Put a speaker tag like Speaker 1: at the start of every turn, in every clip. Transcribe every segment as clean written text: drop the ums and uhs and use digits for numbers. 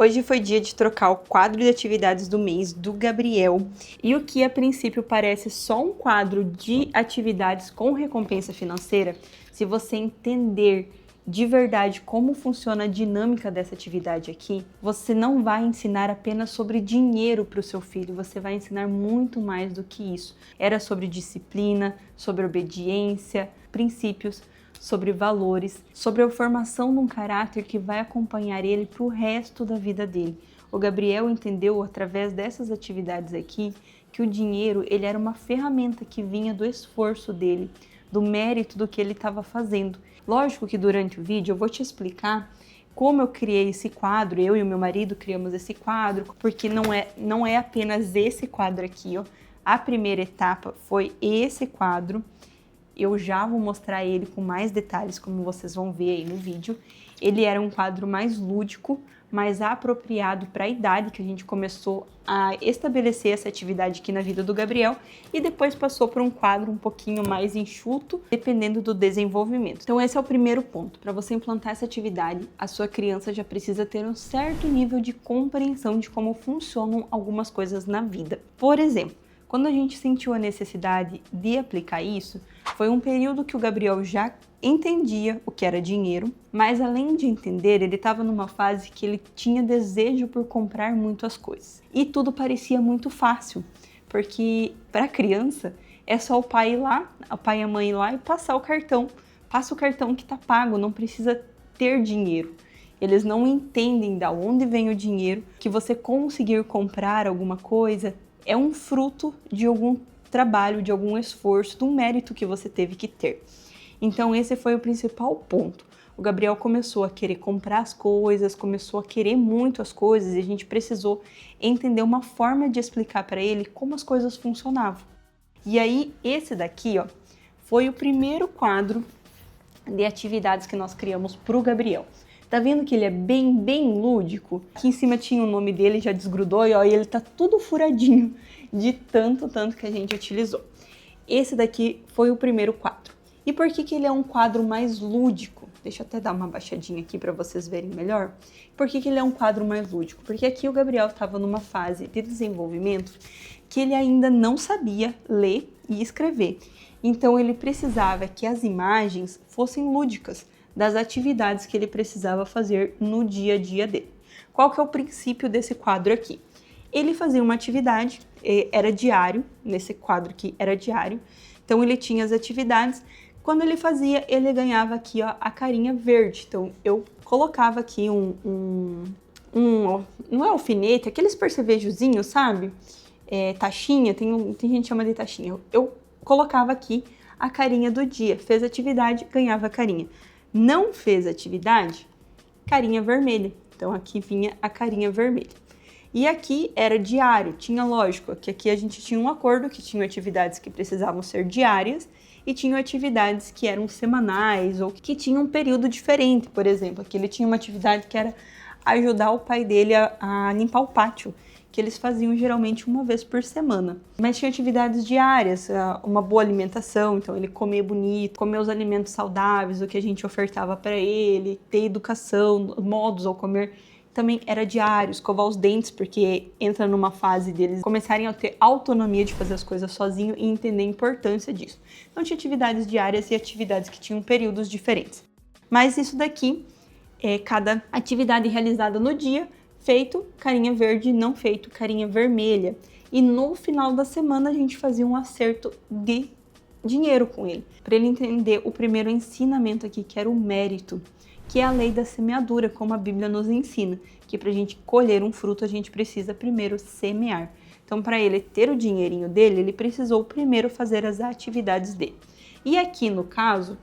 Speaker 1: Hoje foi dia de trocar o quadro de atividades do mês do Gabriel. E o que a princípio parece só um quadro de atividades com recompensa financeira, se você entender de verdade como funciona a dinâmica dessa atividade aqui, você não vai ensinar apenas sobre dinheiro para o seu filho, você vai ensinar muito mais do que isso. Era sobre disciplina, sobre obediência, princípios, sobre valores, sobre a formação de um caráter que vai acompanhar ele para o resto da vida dele. O Gabriel entendeu através dessas atividades aqui que o dinheiro ele era uma ferramenta que vinha do esforço dele, do mérito do que ele estava fazendo. Lógico que durante o vídeo eu vou te explicar como eu criei esse quadro, eu e o meu marido criamos esse quadro, porque não é apenas esse quadro aqui, ó. A primeira etapa foi esse quadro. Eu já vou mostrar ele com mais detalhes, como vocês vão ver aí no vídeo. Ele era um quadro mais lúdico, mais apropriado para a idade que a gente começou a estabelecer essa atividade aqui na vida do Gabriel e depois passou para um quadro um pouquinho mais enxuto, dependendo do desenvolvimento. Então esse é o primeiro ponto. Para você implantar essa atividade, a sua criança já precisa ter um certo nível de compreensão de como funcionam algumas coisas na vida. Por exemplo, quando a gente sentiu a necessidade de aplicar isso, foi um período que o Gabriel já entendia o que era dinheiro, mas além de entender, ele estava numa fase que ele tinha desejo por comprar muitas coisas. E tudo parecia muito fácil, porque para a criança é só o pai ir lá, o pai e a mãe ir lá e passar o cartão. Passa o cartão que está pago, não precisa ter dinheiro. Eles não entendem de onde vem o dinheiro, que você conseguir comprar alguma coisa é um fruto de algum trabalho, de algum esforço, de um mérito que você teve que ter. Então esse foi o principal ponto. O Gabriel começou a querer comprar as coisas, começou a querer muito as coisas e a gente precisou entender uma forma de explicar para ele como as coisas funcionavam. E aí esse daqui, ó, foi o primeiro quadro de atividades que nós criamos para o Gabriel. Tá vendo que ele é bem lúdico? Aqui em cima tinha o nome dele, já desgrudou e ó, ele tá tudo furadinho de tanto que a gente utilizou. Esse daqui foi o primeiro quadro. E por que ele é um quadro mais lúdico? Deixa eu até dar uma baixadinha aqui para vocês verem melhor. Por que ele é um quadro mais lúdico? Porque aqui o Gabriel estava numa fase de desenvolvimento que ele ainda não sabia ler e escrever. Então ele precisava que as imagens fossem lúdicas das atividades que ele precisava fazer no dia a dia dele. Qual que é o princípio desse quadro aqui? Ele fazia uma atividade, era diário, nesse quadro aqui era diário, então ele tinha as atividades, quando ele fazia, ele ganhava aqui ó, a carinha verde, então eu colocava aqui não é alfinete, aqueles percevejozinhos, sabe? Taxinha, tem gente que chama de taxinha, eu colocava aqui a carinha do dia, fez atividade, ganhava a carinha. Não fez atividade, carinha vermelha. Então aqui vinha a carinha vermelha. E aqui era diário, tinha lógico, que aqui a gente tinha um acordo que tinham atividades que precisavam ser diárias e tinham atividades que eram semanais ou que tinham um período diferente. Por exemplo, aqui ele tinha uma atividade que era ajudar o pai dele a limpar o pátio, que eles faziam geralmente uma vez por semana. Mas tinha atividades diárias, uma boa alimentação, então ele comer bonito, comer os alimentos saudáveis, o que a gente ofertava para ele, ter educação, modos ao comer, também era diário, escovar os dentes, porque entra numa fase deles começarem a ter autonomia de fazer as coisas sozinho e entender a importância disso. Então tinha atividades diárias e atividades que tinham períodos diferentes. Mas isso daqui é cada atividade realizada no dia, feito carinha verde, não feito carinha vermelha. E no final da semana a gente fazia um acerto de dinheiro com ele, para ele entender o primeiro ensinamento aqui, que era o mérito, que é a lei da semeadura, como a Bíblia nos ensina, que para a gente colher um fruto a gente precisa primeiro semear. Então, para ele ter o dinheirinho dele, ele precisou primeiro fazer as atividades dele. E aqui no caso,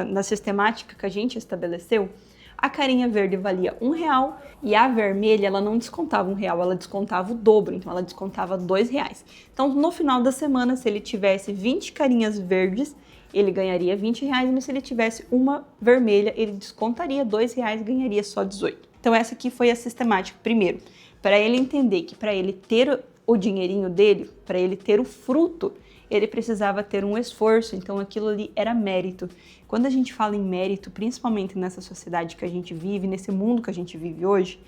Speaker 1: na sistemática que a gente estabeleceu, a carinha verde valia R$1 e a vermelha ela não descontava R$1, ela descontava o dobro, então ela descontava R$2. Então no final da semana, se ele tivesse 20 carinhas verdes, ele ganharia R$20, mas se ele tivesse uma vermelha, ele descontaria R$2 e ganharia só 18. Então essa aqui foi a sistemática. Primeiro, para ele entender que para ele ter o dinheirinho dele, para ele ter o fruto, ele precisava ter um esforço, então aquilo ali era mérito. Quando a gente fala em mérito, principalmente nessa sociedade que a gente vive, nesse mundo que a gente vive hoje,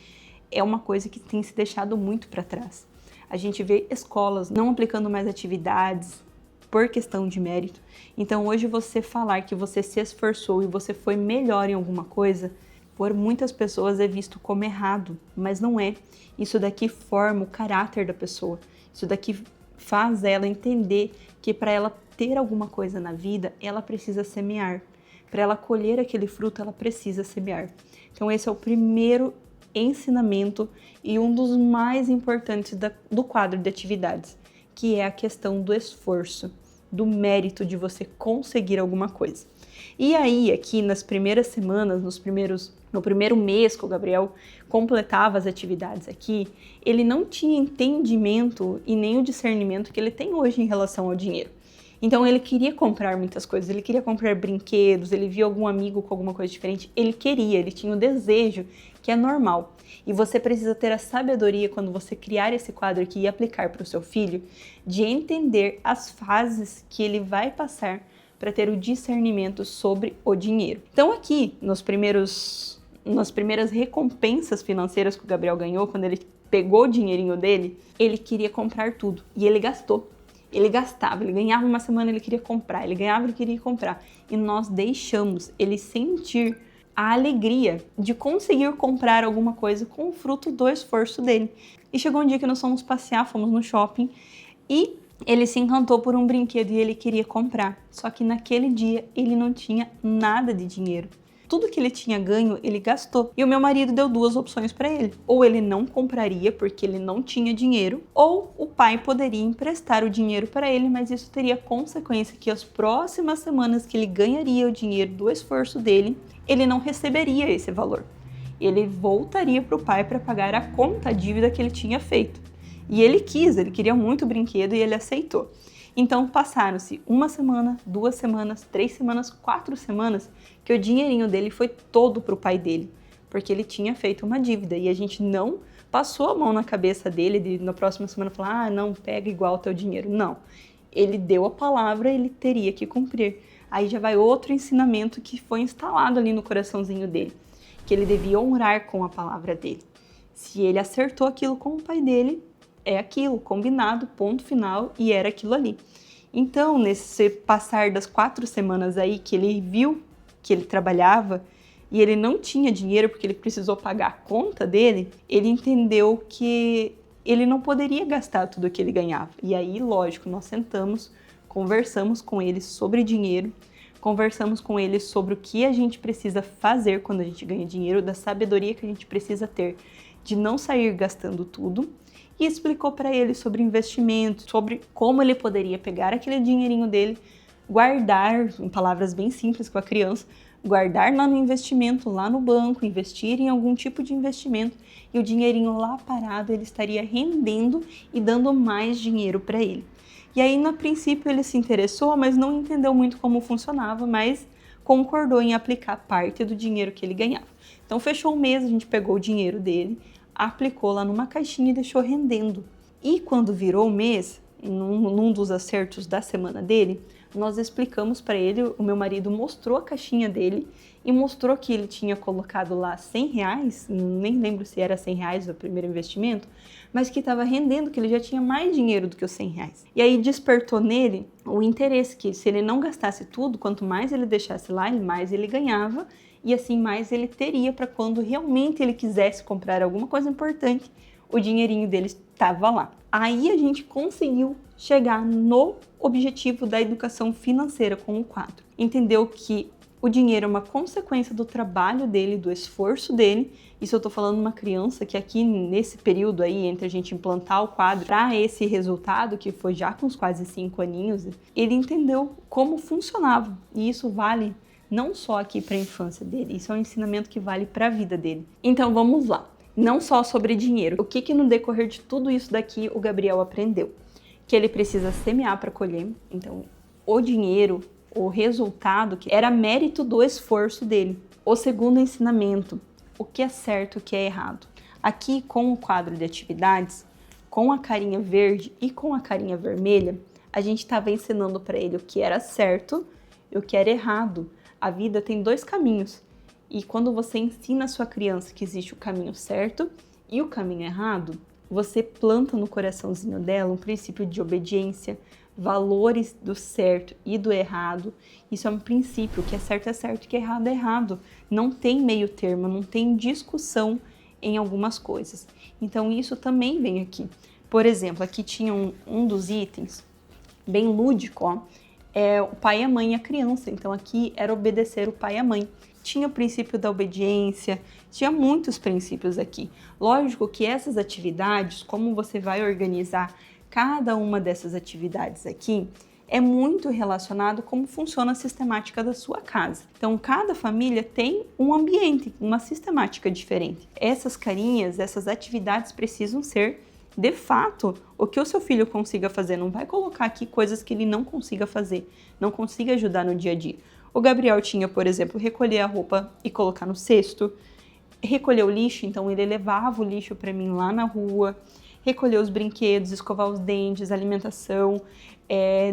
Speaker 1: é uma coisa que tem se deixado muito para trás. A gente vê escolas não aplicando mais atividades por questão de mérito. Então hoje você falar que você se esforçou e você foi melhor em alguma coisa, por muitas pessoas é visto como errado, mas não é. Isso daqui forma o caráter da pessoa. Isso daqui faz ela entender que para ela ter alguma coisa na vida, ela precisa semear. Para ela colher aquele fruto, ela precisa semear. Então esse é o primeiro ensinamento e um dos mais importantes do quadro de atividades, que é a questão do esforço, do mérito de você conseguir alguma coisa. E aí, aqui nas primeiras semanas, no primeiro mês que o Gabriel completava as atividades aqui, ele não tinha entendimento e nem o discernimento que ele tem hoje em relação ao dinheiro. Então ele queria comprar muitas coisas, ele queria comprar brinquedos, ele via algum amigo com alguma coisa diferente, ele tinha o desejo, que é normal. E você precisa ter a sabedoria quando você criar esse quadro aqui e aplicar para o seu filho, de entender as fases que ele vai passar para ter o discernimento sobre o dinheiro. Então aqui, nas primeiras recompensas financeiras que o Gabriel ganhou, quando ele pegou o dinheirinho dele, ele queria comprar tudo e ele gastou. Ele gastava, ele ganhava uma semana, ele queria comprar, ele ganhava, ele queria comprar. E nós deixamos ele sentir a alegria de conseguir comprar alguma coisa com o fruto do esforço dele. E chegou um dia que nós fomos passear, fomos no shopping e ele se encantou por um brinquedo e ele queria comprar. Só que naquele dia ele não tinha nada de dinheiro. Tudo que ele tinha ganho, ele gastou. E o meu marido deu duas opções para ele. Ou ele não compraria porque ele não tinha dinheiro, ou o pai poderia emprestar o dinheiro para ele, mas isso teria consequência que as próximas semanas que ele ganharia o dinheiro do esforço dele, ele não receberia esse valor. Ele voltaria para o pai para pagar a conta, a dívida que ele tinha feito. E ele queria muito o brinquedo e ele aceitou. Então passaram-se uma semana, 2 semanas, 3 semanas, 4 semanas que o dinheirinho dele foi todo para o pai dele, porque ele tinha feito uma dívida e a gente não passou a mão na cabeça dele de na próxima semana falar, não, pega igual o teu dinheiro. Não, ele deu a palavra, ele teria que cumprir. Aí já vai outro ensinamento que foi instalado ali no coraçãozinho dele, que ele devia honrar com a palavra dele. Se ele acertou aquilo com o pai dele, é aquilo, combinado, ponto final, e era aquilo ali. Então, nesse passar das 4 semanas aí que ele viu que ele trabalhava e ele não tinha dinheiro porque ele precisou pagar a conta dele, ele entendeu que ele não poderia gastar tudo que ele ganhava. E aí, lógico, nós sentamos, conversamos com ele sobre dinheiro, conversamos com ele sobre o que a gente precisa fazer quando a gente ganha dinheiro, da sabedoria que a gente precisa ter de não sair gastando tudo, e explicou para ele sobre investimento, sobre como ele poderia pegar aquele dinheirinho dele, guardar, em palavras bem simples com a criança, guardar lá no investimento, lá no banco, investir em algum tipo de investimento e o dinheirinho lá parado ele estaria rendendo e dando mais dinheiro para ele. E aí, no princípio, ele se interessou, mas não entendeu muito como funcionava, mas concordou em aplicar parte do dinheiro que ele ganhava. Então, fechou um mês, a gente pegou o dinheiro dele, aplicou lá numa caixinha e deixou rendendo. E quando virou o mês, num dos acertos da semana dele, nós explicamos para ele, o meu marido mostrou a caixinha dele e mostrou que ele tinha colocado lá R$100, nem lembro se era R$100 o primeiro investimento, mas que estava rendendo, que ele já tinha mais dinheiro do que os R$100. E aí despertou nele o interesse que se ele não gastasse tudo, quanto mais ele deixasse lá, mais ele ganhava e assim mais ele teria para quando realmente ele quisesse comprar alguma coisa importante, o dinheirinho dele estava lá. Aí a gente conseguiu chegar no objetivo da educação financeira com o quadro. Entendeu que o dinheiro é uma consequência do trabalho dele, do esforço dele. Isso eu tô falando de uma criança que aqui nesse período aí, entre a gente implantar o quadro para esse resultado, que foi já com uns quase 5 aninhos, ele entendeu como funcionava. E isso vale não só aqui para a infância dele, isso é um ensinamento que vale para a vida dele. Então vamos lá. Não só sobre dinheiro. O que no decorrer de tudo isso daqui o Gabriel aprendeu? Que ele precisa semear para colher. Então, o dinheiro, o resultado, que era mérito do esforço dele. O segundo ensinamento, o que é certo e o que é errado. Aqui, com o quadro de atividades, com a carinha verde e com a carinha vermelha, a gente estava ensinando para ele o que era certo e o que era errado. A vida tem 2 caminhos. E quando você ensina a sua criança que existe o caminho certo e o caminho errado, você planta no coraçãozinho dela um princípio de obediência, valores do certo e do errado. Isso é um princípio, que é certo, que é errado. Não tem meio termo, não tem discussão em algumas coisas. Então isso também vem aqui. Por exemplo, aqui tinha um dos itens, bem lúdico, ó, é o pai e a mãe e a criança. Então aqui era obedecer o pai e a mãe. Tinha o princípio da obediência, tinha muitos princípios aqui. Lógico que essas atividades, como você vai organizar cada uma dessas atividades aqui, é muito relacionado como funciona a sistemática da sua casa. Então, cada família tem um ambiente, uma sistemática diferente. Essas carinhas, essas atividades precisam ser, de fato, o que o seu filho consiga fazer. Não vai colocar aqui coisas que ele não consiga fazer, não consiga ajudar no dia a dia. O Gabriel tinha, por exemplo, recolher a roupa e colocar no cesto, recolher o lixo, então ele levava o lixo para mim lá na rua, recolher os brinquedos, escovar os dentes, alimentação,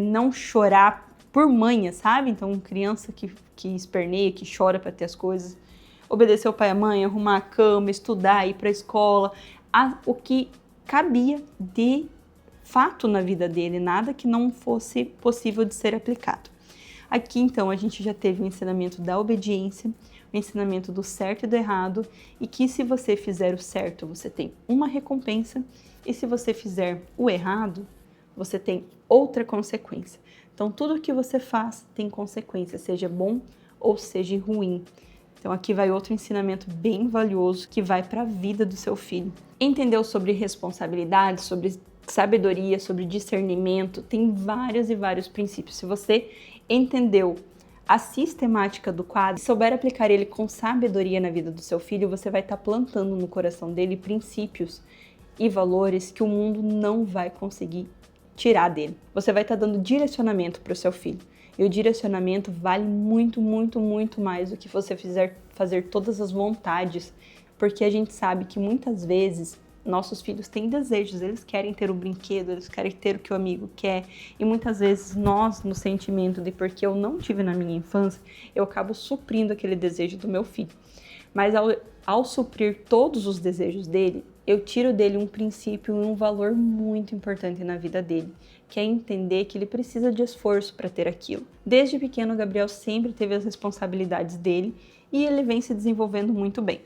Speaker 1: não chorar por manha, sabe? Então, criança que esperneia, que chora para ter as coisas, obedecer o pai e a mãe, arrumar a cama, estudar, ir para a escola, o que cabia de fato na vida dele, nada que não fosse possível de ser aplicado. Aqui, então, a gente já teve o ensinamento da obediência, o ensinamento do certo e do errado, e que se você fizer o certo, você tem uma recompensa, e se você fizer o errado, você tem outra consequência. Então, tudo que você faz tem consequência, seja bom ou seja ruim. Então, aqui vai outro ensinamento bem valioso que vai para a vida do seu filho. Entendeu sobre responsabilidade, sobre sabedoria, sobre discernimento, tem vários e vários princípios. Se você entendeu a sistemática do quadro, souber aplicar ele com sabedoria na vida do seu filho, você vai estar plantando no coração dele princípios e valores que o mundo não vai conseguir tirar dele. Você vai estar dando direcionamento para o seu filho. E o direcionamento vale muito, muito, muito mais do que você fazer todas as vontades, porque a gente sabe que muitas vezes nossos filhos têm desejos, eles querem ter um brinquedo, eles querem ter o que o amigo quer, e muitas vezes nós, no sentimento de porque eu não tive na minha infância, eu acabo suprindo aquele desejo do meu filho. Mas ao suprir todos os desejos dele, eu tiro dele um princípio e um valor muito importante na vida dele, que é entender que ele precisa de esforço para ter aquilo. Desde pequeno, o Gabriel sempre teve as responsabilidades dele e ele vem se desenvolvendo muito bem.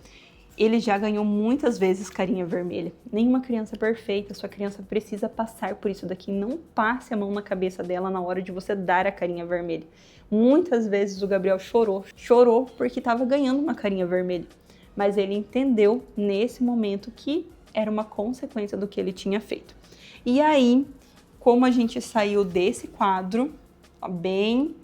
Speaker 1: Ele já ganhou muitas vezes carinha vermelha. Nenhuma criança é perfeita, sua criança precisa passar por isso daqui. Não passe a mão na cabeça dela na hora de você dar a carinha vermelha. Muitas vezes o Gabriel chorou porque estava ganhando uma carinha vermelha. Mas ele entendeu nesse momento que era uma consequência do que ele tinha feito. E aí, como a gente saiu desse quadro bem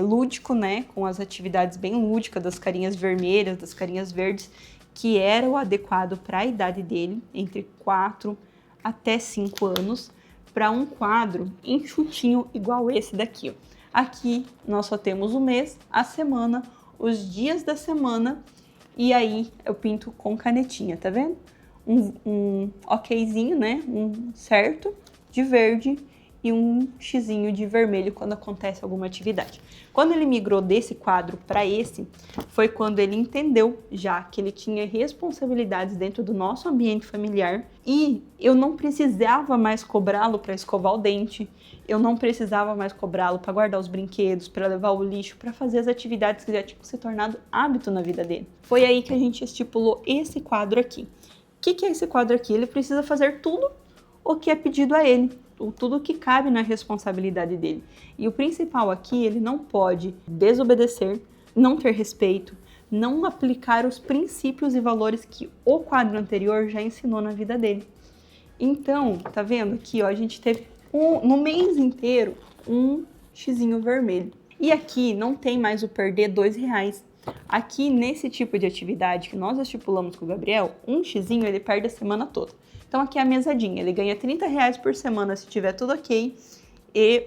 Speaker 1: lúdico, né, com as atividades bem lúdicas das carinhas vermelhas, das carinhas verdes, que era o adequado para a idade dele, entre 4 até 5 anos, para um quadro enxutinho igual esse daqui, ó. Aqui nós só temos o mês, a semana, os dias da semana, e aí eu pinto com canetinha, tá vendo? Um okzinho, né? Um certo de verde e um xizinho de vermelho quando acontece alguma atividade. Quando ele migrou desse quadro para esse, foi quando ele entendeu já que ele tinha responsabilidades dentro do nosso ambiente familiar e eu não precisava mais cobrá-lo para escovar o dente, eu não precisava mais cobrá-lo para guardar os brinquedos, para levar o lixo, para fazer as atividades que já tinham se tornado hábito na vida dele. Foi aí que a gente estipulou esse quadro aqui. O que é esse quadro aqui? Ele precisa fazer tudo o que é pedido a ele, tudo o que cabe na responsabilidade dele. E o principal aqui, ele não pode desobedecer, não ter respeito, não aplicar os princípios e valores que o quadro anterior já ensinou na vida dele. Então, tá vendo aqui, ó, a gente teve no mês inteiro um xizinho vermelho. E aqui não tem mais o perder R$2. Aqui, nesse tipo de atividade que nós estipulamos com o Gabriel, um xizinho ele perde a semana toda. Então aqui é a mesadinha, ele ganha R$30 por semana se tiver tudo ok, e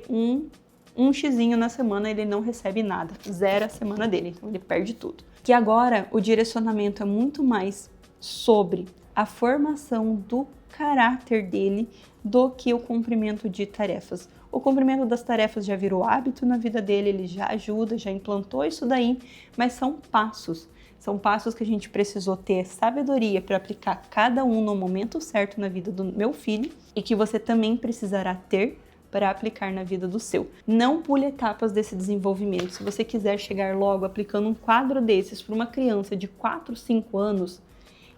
Speaker 1: um xizinho na semana ele não recebe nada, zero a semana dele, então ele perde tudo. Que agora o direcionamento é muito mais sobre a formação do caráter dele do que o cumprimento de tarefas. O cumprimento das tarefas já virou hábito na vida dele, ele já ajuda, já implantou isso daí, mas são passos. São passos que a gente precisou ter sabedoria para aplicar cada um no momento certo na vida do meu filho e que você também precisará ter para aplicar na vida do seu. Não pule etapas desse desenvolvimento. Se você quiser chegar logo aplicando um quadro desses para uma criança de 4, 5 anos,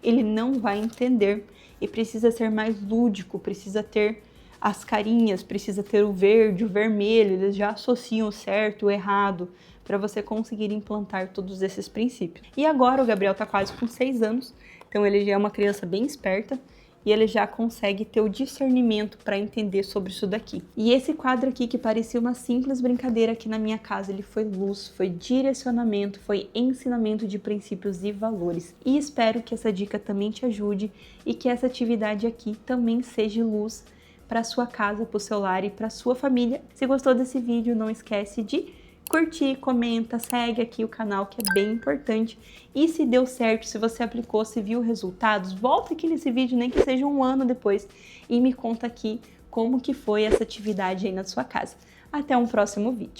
Speaker 1: ele não vai entender e precisa ser mais lúdico, precisa ter as carinhas, precisa ter o verde, o vermelho, eles já associam o certo, o errado, para você conseguir implantar todos esses princípios. E agora o Gabriel está quase com 6 anos, então ele já é uma criança bem esperta, e ele já consegue ter o discernimento para entender sobre isso daqui. E esse quadro aqui, que parecia uma simples brincadeira aqui na minha casa, ele foi luz, foi direcionamento, foi ensinamento de princípios e valores. E espero que essa dica também te ajude e que essa atividade aqui também seja luz para sua casa, para o seu lar e para sua família. Se gostou desse vídeo, não esquece de curtir, comenta, segue aqui o canal, que é bem importante. E se deu certo, se você aplicou, se viu resultados, volta aqui nesse vídeo, nem que seja um ano depois, e me conta aqui como que foi essa atividade aí na sua casa. Até um próximo vídeo.